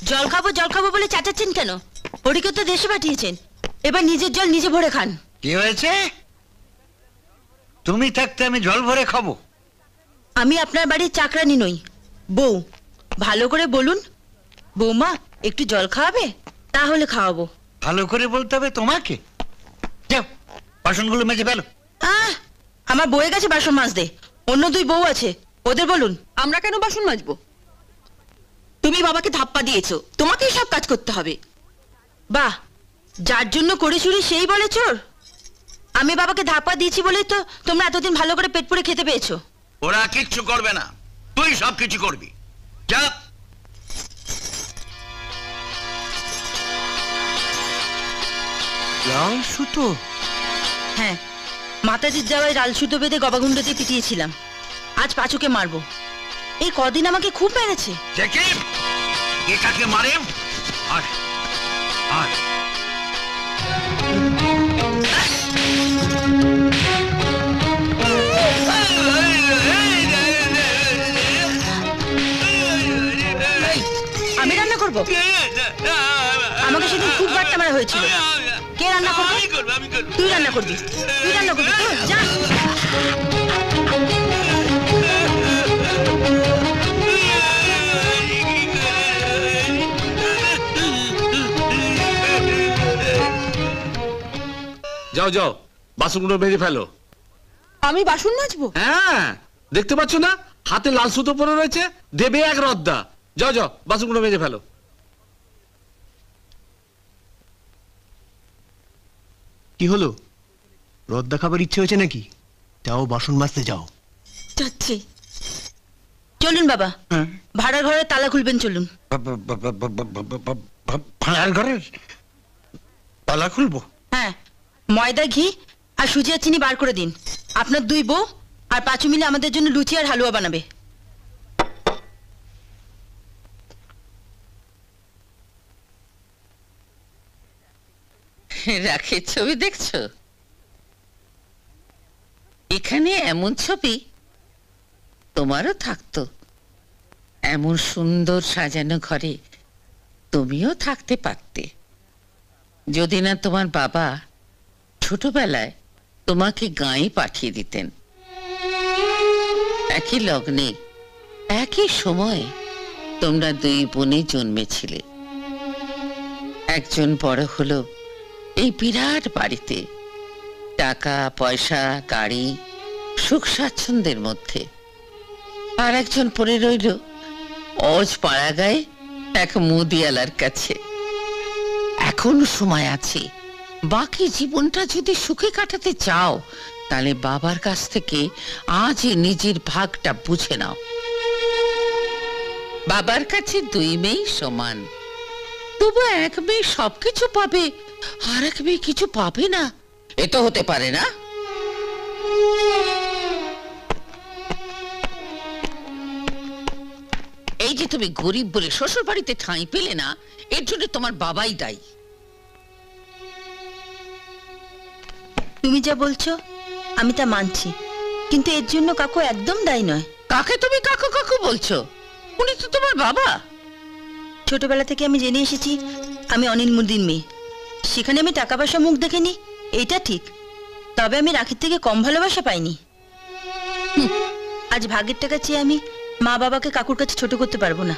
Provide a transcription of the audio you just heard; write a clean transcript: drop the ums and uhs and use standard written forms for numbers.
জল খাবো বলে চাচাচ্ছেন কেন? হরিকে তো দেশে পাঠিয়েছেন, এবার নিজের জল নিজে ভরে খান। কি হয়েছে? তুমি থাকতে আমি জল ভরে খাবো? আমি আপনার বাড়ির চাকরানি নই, বউ। ভালো করে বলুন, বৌমা একটু জল খাওয়াবে? তাহলে খাওয়াবো। ভালো করে বলতে হবে তোমাকে। যাও বাসনগুলো মেজে ফেলো। আমার বউয়ের কাছে বাসন মাজতে, অন্য দুই বউ আছে, ওদের বলুন। আমরা কেন বাসন মাজবো? তুমি বাবাকে ধাপ্পা দিয়েছো, তোমাকেই সব কাজ করতে হবে। বাহ, যার জন্য করে চুরি সেই বলে চোর। আমি বাবাকে ধাপ্পা দিয়েছি বলেই তো তোমরা এতদিন ভালো করে পেট পুড়ে খেতে পেয়েছো। ওরা কিচ্ছু করবে না, তুই সব কিছু করবি। যা। লাল সুতো? হ্যাঁ, মাতাজির যাওয়ায় লাল সুতো বেঁধে গবাগুন্ড দিয়ে পিটিয়েছিলাম। আজ পাঁচুকে মারবো। এই কদিন আমাকে খুব মেরেছে। দেখি এটাকে মারে। আর আর আমি রান্না করবো? আমাকে সেদিন খুব বাট্টা মারা হয়েছিল। কে রান্না করবে? তুই রান্না করবি, তুই রান্না করবি। যা। যাও যাও, বাসনগুলো মেজে ফেলো। আমি বাসন মাজবো? হ্যাঁ, দেখতে পাচ্ছ না হাতে লাল সুতো পরে রয়েছে, দেবে এক রদ্দা। যাও যাও, বাসনগুলো মেজে ফেলো। কি হলো, রদ্দা খাবার ইচ্ছে হয়েছে নাকি? যাও বাসন মাজতে যাও। যাচ্ছি। চলুন বাবা, ভাড়ার ঘরে তালা খুলবেন, চলুন। ভাড়ার ঘরের তালা খুলবো? হ্যাঁ, ময়দা, ঘি আর সুজি আর চিনি বার করে দিন। আপনার দুই বউ আর পাঁচু মিলে আমাদের জন্য লুচি আর হালুয়া বানাবে। রাখের ছবি দেখছো? এখানে এমন ছবি তোমারও থাকতো। এমন সুন্দর সাজানো ঘরে তুমিও থাকতে পারতে, যদি না তোমার বাবা ছোটবেলায় তোমাকে গাঁয়ে পাঠিয়ে দিতেন। একই লগ্নে একই সময়ে তোমরা দুই বোনে জন্মেছিলে। একজন বড় হলো এই বিরাট বাড়িতে, টাকা পয়সা, গাড়ি, সুখ স্বাচ্ছন্দ্যের মধ্যে, আর একজন পড়ে রইল অজ পাড়া গায়ে এক মুদিয়ালার কাছে। এখনো সময় আছে, বাকি জীবনটা যদি সুখে কাটাতে চাও তাহলে বাবার কাছ থেকে আজই নিজের ভাগটা বুঝে নাও। বাবার কাছে দুই মেয়ে সমান, তবু এক মেয়ে সবকিছু পাবে আর এক মেয়ে কিছু পাবে না, এ তো হতে পারে না। এই যে তুমি গরিব বলে শ্বশুর বাড়িতে ঠাঁই পেলে না, এর জন্য তোমার বাবাই দায়ী। তুমি যা বলছো আমি তা মানছি, কিন্তু এর জন্য কাকু একদম দায়ী নয়। কাকে তুমি কাকু কাকু বলছো? উনি তো তোমার বাবা। ছোটবেলা থেকে আমি জেনে এসেছি আমি অনিল মুদির মেয়ে। সেখানে আমি টাকা পয়সা মুখ দেখিনি, এইটা ঠিক। তবে আমি রাখির থেকে কম ভালোবাসা পাইনি। আজ ভাগের টাকা চেয়ে আমি মা বাবাকে কাকুর কাছে ছোট করতে পারবো না।